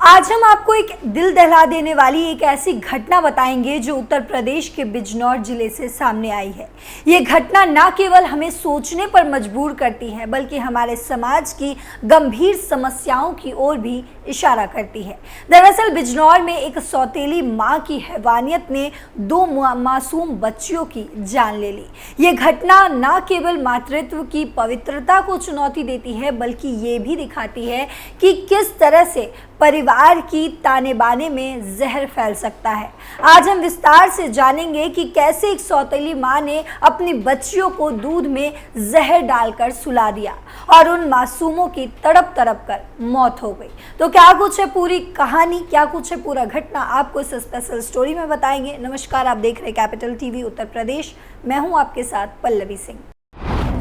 आज हम आपको एक दिल दहला देने वाली एक ऐसी घटना बताएंगे जो उत्तर प्रदेश के बिजनौर जिले से सामने आई है। ये घटना न केवल हमें सोचने पर मजबूर करती है बल्कि हमारे समाज की गंभीर समस्याओं की ओर भी इशारा करती है। दरअसल बिजनौर में एक सौतेली मां की हैवानियत ने दो मासूम बच्चियों की जान ले ली। ये घटना न केवल मातृत्व की पवित्रता को चुनौती देती है बल्कि ये भी दिखाती है कि किस तरह से परिवार की ताने बाने में जहर फैल सकता है। आज हम विस्तार से जानेंगे कि कैसे एक सौतेली मां ने अपनी बच्चियों को दूध में जहर डालकर सुला दिया और उन मासूमों की तड़प तड़प कर मौत हो गई। तो क्या कुछ है पूरी कहानी, क्या कुछ है पूरा घटना, आपको इस स्पेशल स्टोरी में बताएंगे। नमस्कार, आप देख रहे हैं कैपिटल टीवी उत्तर प्रदेश। मैं हूं आपके साथ पल्लवी सिंह।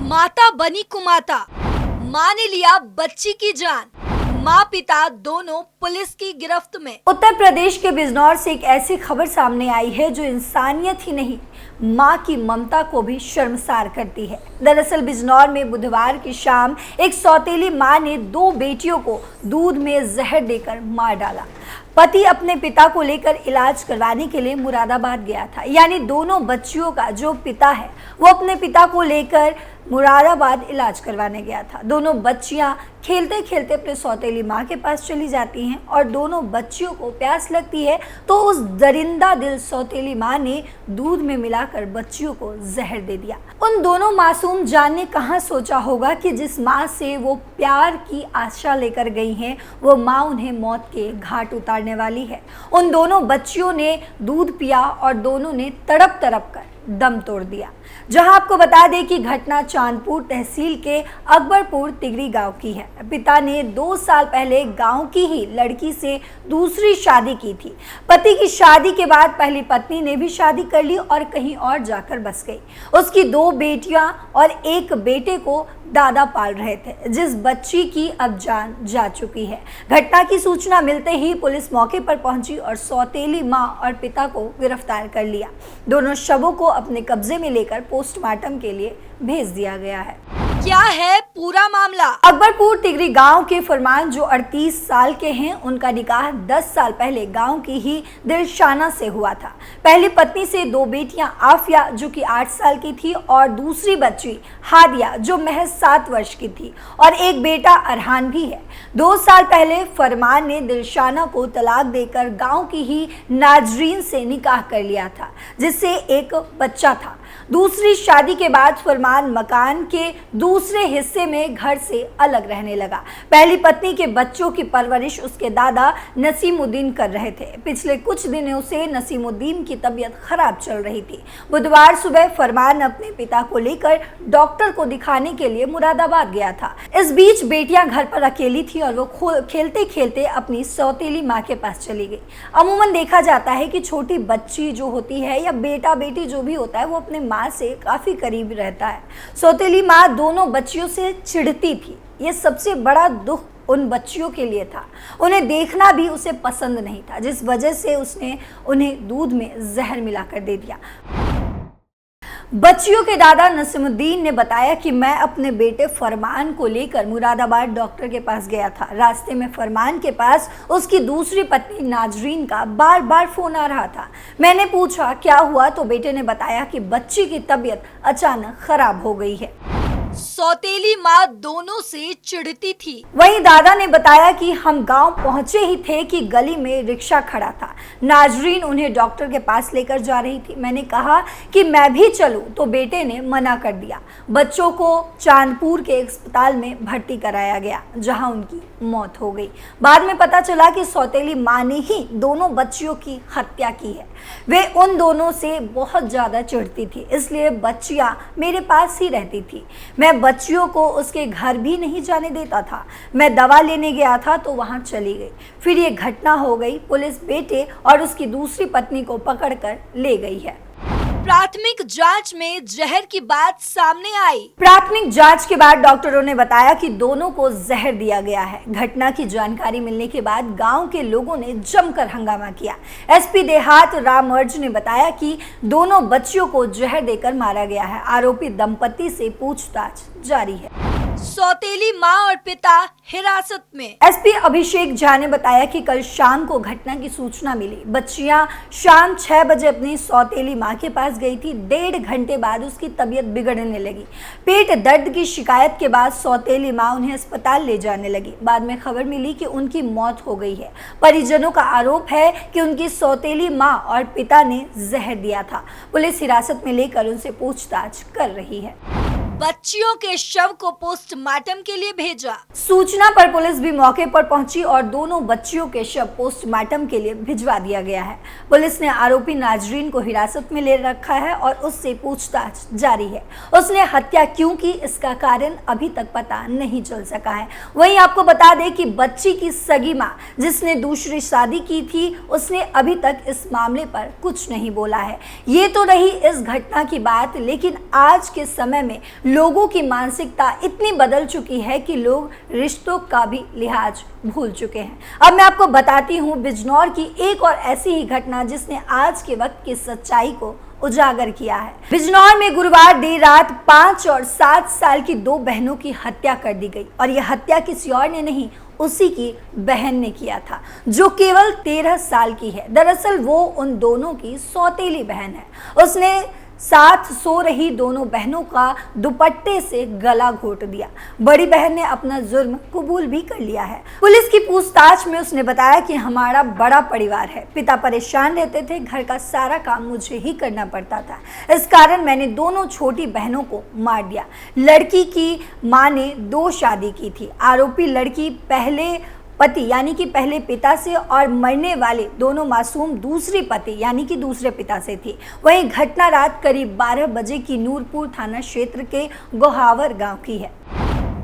माता बनी कुमाता, मां ने लिया बच्ची की जान, माँ पिता दोनों पुलिस की गिरफ्त में। उत्तर प्रदेश के बिजनौर से एक ऐसी खबर सामने आई है जो इंसानियत ही नहीं, माँ की ममता को भी शर्मसार करती है। दरअसल बिजनौर में बुधवार की शाम एक सौतेली माँ ने दो बेटियों को दूध में जहर देकर मार डाला। पति अपने पिता को लेकर इलाज करवाने के लिए मुरादाबाद गया था। यानी दोनों बच्चियों का जो पिता है वो अपने पिता को लेकर मुरादाबाद इलाज करवाने गया था। दोनों बच्चियां खेलते खेलते अपने सौतेली माँ के पास चली जाती हैं और दोनों बच्चियों को प्यास लगती है तो उस दरिंदा दिल सौतेली माँ ने दूध में मिलाकर बच्चियों को जहर दे दिया। उन दोनों मासूम जान ने कहाँ सोचा होगा कि जिस माँ से वो प्यार की आशा लेकर गई हैं वो माँ उन्हें मौत के घाट उतारने वाली है। उन दोनों बच्चियों ने दूध पिया और दोनों ने तड़प तड़प कर दम तोड़ दिया। जहां आपको बता दें कि घटना चांदपुर तहसील के अकबरपुर तिगरी गांव की है। पिता ने 2 साल पहले गांव की ही लड़की से दूसरी शादी की थी। पति की शादी के बाद पहली पत्नी ने भी शादी कर ली और कहीं और जाकर बस गई। उसकी 2 बेटियां और एक बेटे को दादा पाल रहे थे, जिस बच्ची की अब जान जा चुकी है। घटना की सूचना मिलते ही पुलिस मौके पर पहुंची और सौतेली मां और पिता को गिरफ्तार कर लिया। दोनों शवों को अपने कब्जे में लेकर पोस्टमार्टम के लिए भेज दिया गया है। क्या है पूरा मामला? अकबरपुर तिगरी गांव के फरमान जो 38 साल के हैं, उनका निकाह 10 साल पहले गांव की ही दिलशाना से हुआ था। पहली पत्नी से 2 बेटियां आफिया जो कि 8 साल की थी और दूसरी बच्ची हादिया जो महज 7 वर्ष की थी और एक बेटा अरहान भी है। 2 साल पहले फरमान ने दिलशाना को तलाक देकर गाँव की ही नाजरीन से निकाह कर लिया था, जिससे एक बच्चा था। दूसरी शादी के बाद फरमान मकान के दूसरे हिस्से में घर से अलग रहने लगा। पहली पत्नी के बच्चों की परवरिश उसके दादा नसीमुद्दीन कर रहे थे। पिछले कुछ दिनों से नसीमुद्दीन की तबीयत खराब चल रही थी। बुधवार सुबह फरमान अपने पिता को लेकर डॉक्टर को दिखाने के लिए मुरादाबाद गया था। इस बीच बेटियां घर पर अकेली थी और वो खेलते खेलते अपनी सौतेली माँ के पास चली गई। अमूमन देखा जाता है कि छोटी बच्ची जो होती है या बेटा बेटी जो भी होता है वो अपने माँ से काफी करीब रहता है। सौतेली माँ दोनों बच्चियों से चिढ़ती थी। ये सबसे बड़ा दुख उन बच्चियों के लिए था। उन्हें देखना भी उसे पसंद नहीं था, जिस वजह से उसने उन्हें दूध में जहर मिलाकर दे दिया। बच्चियों के दादा नसीमुद्दीन ने बताया कि मैं अपने बेटे फरमान को लेकर मुरादाबाद डॉक्टर के पास गया था। रास्ते में फरमान के पास उसकी दूसरी पत्नी नाजरीन का बार बार फोन आ रहा था। मैंने पूछा क्या हुआ तो बेटे ने बताया कि बच्ची की तबीयत अचानक खराब हो गई है। सौतेली माँ दोनों से चिढ़ती थी। वहीं दादा ने बताया कि हम गांव पहुंचे ही थे कि गली में रिक्शा खड़ा था। नाजरीन उन्हें डॉक्टर के पास लेकर जा रही थी। मैंने कहा कि मैं भी चलूं तो बेटे ने मना कर दिया। बच्चों को चांदपुर के अस्पताल में भर्ती कराया गया, जहां उनकी मौत हो गई। बाद में पता चला कि सौतेली माँ ने ही दोनों बच्चियों की हत्या की है। वे उन दोनों से बहुत ज्यादा चिढ़ती थी, इसलिए बच्चियां मेरे पास ही रहती थी। मैं बच्चियों को उसके घर भी नहीं जाने देता था। मैं दवा लेने गया था तो वहां चली गई। फिर ये घटना हो गई। पुलिस बेटे और उसकी दूसरी पत्नी को पकड़कर ले गई है। प्राथमिक जांच में जहर की बात सामने आई। प्राथमिक जांच के बाद डॉक्टरों ने बताया कि दोनों को जहर दिया गया है। घटना की जानकारी मिलने के बाद गांव के लोगों ने जमकर हंगामा किया। एसपी देहात रामर्ज ने बताया कि दोनों बच्चियों को जहर देकर मारा गया है। आरोपी दंपति से पूछताछ जारी है। सौतेली मां और पिता हिरासत में। एसपी अभिषेक झा ने बताया कि कल शाम को घटना की सूचना मिली। बच्चियां शाम 6 बजे अपनी सौतेली मां के पास गई थी। 1.5 घंटे बाद उसकी तबीयत बिगड़ने लगी। पेट दर्द की शिकायत के बाद सौतेली मां उन्हें अस्पताल ले जाने लगी। बाद में खबर मिली कि उनकी मौत हो गई है। परिजनों का आरोप है कि उनकी सौतेली मां और पिता ने जहर दिया था। पुलिस हिरासत में लेकर उनसे पूछताछ कर रही है। बच्चियों के शव को पोस्टमार्टम के लिए भेजा। सूचना पर पुलिस भी मौके पर पहुंची और दोनों बच्चियों के शव पोस्टमार्टम के लिए भिजवा दिया गया है। पुलिस ने आरोपी नाजरीन को हिरासत में ले रखा है और उससे पूछताछ जारी है। उसने हत्या क्यों की, इसका कारण अभी तक पता नहीं चल सका है। वहीं आपको बता दें कि बच्ची की सगी मां, जिसने दूसरी शादी की थी, उसने अभी तक इस मामले पर कुछ नहीं बोला है। ये तो रही इस घटना की बात, लेकिन आज के समय में लोगों की मानसिकता इतनी बदल चुकी है कि लोग रिश्तों का भी लिहाज भूल चुके हैं। अब मैं आपको बताती हूँ बिजनौर की एक और ऐसी ही घटना जिसने आज के वक्त की सच्चाई को उजागर किया है। बिजनौर में गुरुवार देर रात 5 और 7 साल की 2 बहनों की हत्या कर दी गई और यह हत्या किसी और ने नहीं, उसी की बहन ने किया था, जो केवल 13 साल की है। दरअसल वो उन दोनों की सौतेली बहन है। उसने साथ सो रही दोनों बहनों का दुपट्टे से गला घोट दिया। बड़ी बहन ने अपना जुर्म कबूल भी कर लिया है। पुलिस की पूछताछ में उसने बताया कि हमारा बड़ा परिवार है, पिता परेशान रहते थे, घर का सारा काम मुझे ही करना पड़ता था, इस कारण मैंने दोनों छोटी बहनों को मार दिया। लड़की की मां ने 2 शादी की थी। आरोपी लड़की पहले पति यानी कि पहले पिता से और मरने वाले दोनों मासूम दूसरी पति यानी कि दूसरे पिता से थी। वहीं घटना रात करीब 12 बजे की नूरपुर थाना क्षेत्र के गोहावर गांव की है।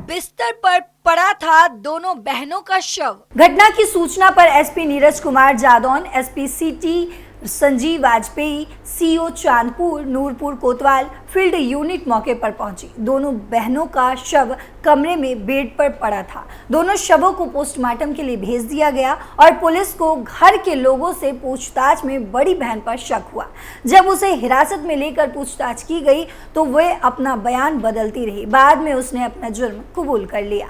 बिस्तर पर पड़ा था दोनों बहनों का शव। घटना की सूचना पर SP Neeraj Kumar Jadaun, SP city Sanjeev Vajpayee, CO Chandpur, Noorpur कोतवाल फील्ड यूनिट मौके पर पहुंची। दोनों बहनों का शव कमरे में बेड पर पड़ा था। दोनों शवों को पोस्टमार्टम के लिए भेज दिया गया और पुलिस को घर के लोगों से पूछताछ में बड़ी बहन पर शक हुआ। जब उसे हिरासत में लेकर पूछताछ की गई तो वह अपना बयान बदलती रही। बाद में उसने अपना जुर्म कबूल कर लिया।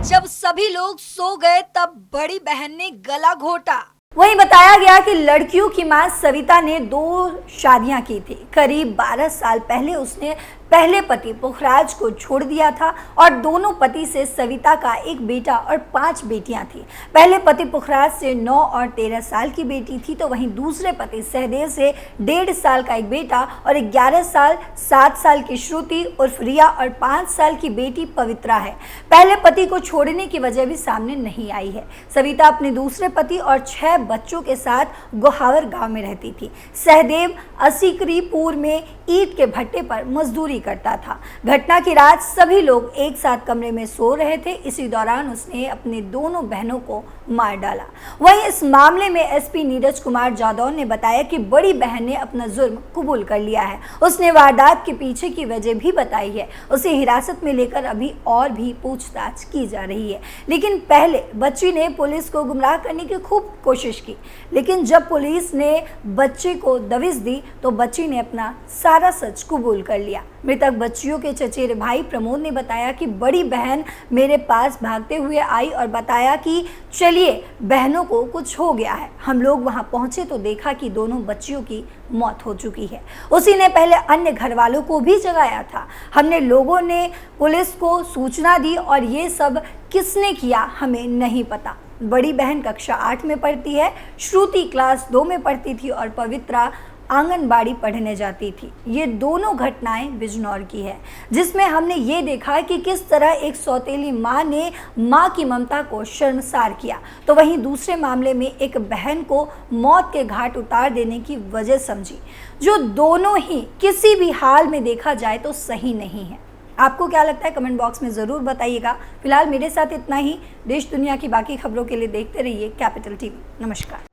जब सभी लोग सो गए तब बड़ी बहन ने गला घोटा। वहीं बताया गया कि लड़कियों की मां सविता ने 2 शादियां की थी। करीब 12 साल पहले उसने पहले पति पुखराज को छोड़ दिया था और दोनों पति से सविता का एक बेटा और 5 बेटियां थी। पहले पति पुखराज से 9 और 13 साल की बेटी थी, तो वहीं दूसरे पति सहदेव से 1.5 साल का एक बेटा और 11 साल 7 साल की श्रुति उर्फ रिया और 5 साल की बेटी पवित्रा है। पहले पति को छोड़ने की वजह भी सामने नहीं आई है। सविता अपने दूसरे पति और 6 बच्चों के साथ गोहावर गांव में रहती थी। सहदेव असीकरीपुर में ईंट के भट्टे पर मजदूरी करता था। घटना की रात सभी लोग एक साथ कमरे में सो रहे थे। इसी दौरान उसने अपनी दोनों बहनों को मार डाला। वहीं इस मामले में एसपी नीरज कुमार जादौन ने बताया कि बड़ी बहन ने अपना जुर्म कबूल कर लिया है। उसने वारदात के पीछे की वजह भी बताई है। उसे हिरासत में लेकर अभी और भी पूछताछ की जा रही है। लेकिन पहले बच्ची ने पुलिस को गुमराह करने की खूब कोशिश की, लेकिन जब पुलिस ने बच्चे को दबिश दी तो बच्ची ने अपना सारा सच कबूल कर लिया। मृतक बच्चियों के चचेरे भाई प्रमोद ने बताया कि बड़ी बहन मेरे पास भागते हुए आई और बताया कि चलिए बहनों को कुछ हो गया है। हम लोग वहां पहुंचे तो देखा कि दोनों बच्चियों की मौत हो चुकी है। उसी ने पहले अन्य घर वालों को भी जगाया था। हमने लोगों ने पुलिस को सूचना दी और ये सब किसने किया हमें नहीं पता। बड़ी बहन कक्षा 8 में पढ़ती है, श्रुति क्लास 2 में पढ़ती थी और पवित्रा आंगनबाड़ी पढ़ने जाती थी। ये दोनों घटनाएं बिजनौर की है, जिसमें हमने ये देखा कि किस तरह एक सौतेली मां ने मां की ममता को शर्मसार किया, तो वहीं दूसरे मामले में एक बहन को मौत के घाट उतार देने की वजह समझी, जो दोनों ही किसी भी हाल में देखा जाए तो सही नहीं है। आपको क्या लगता है कमेंट बॉक्स में ज़रूर बताइएगा। फिलहाल मेरे साथ इतना ही। देश दुनिया की बाकी खबरों के लिए देखते रहिए कैपिटल टीवी। नमस्कार।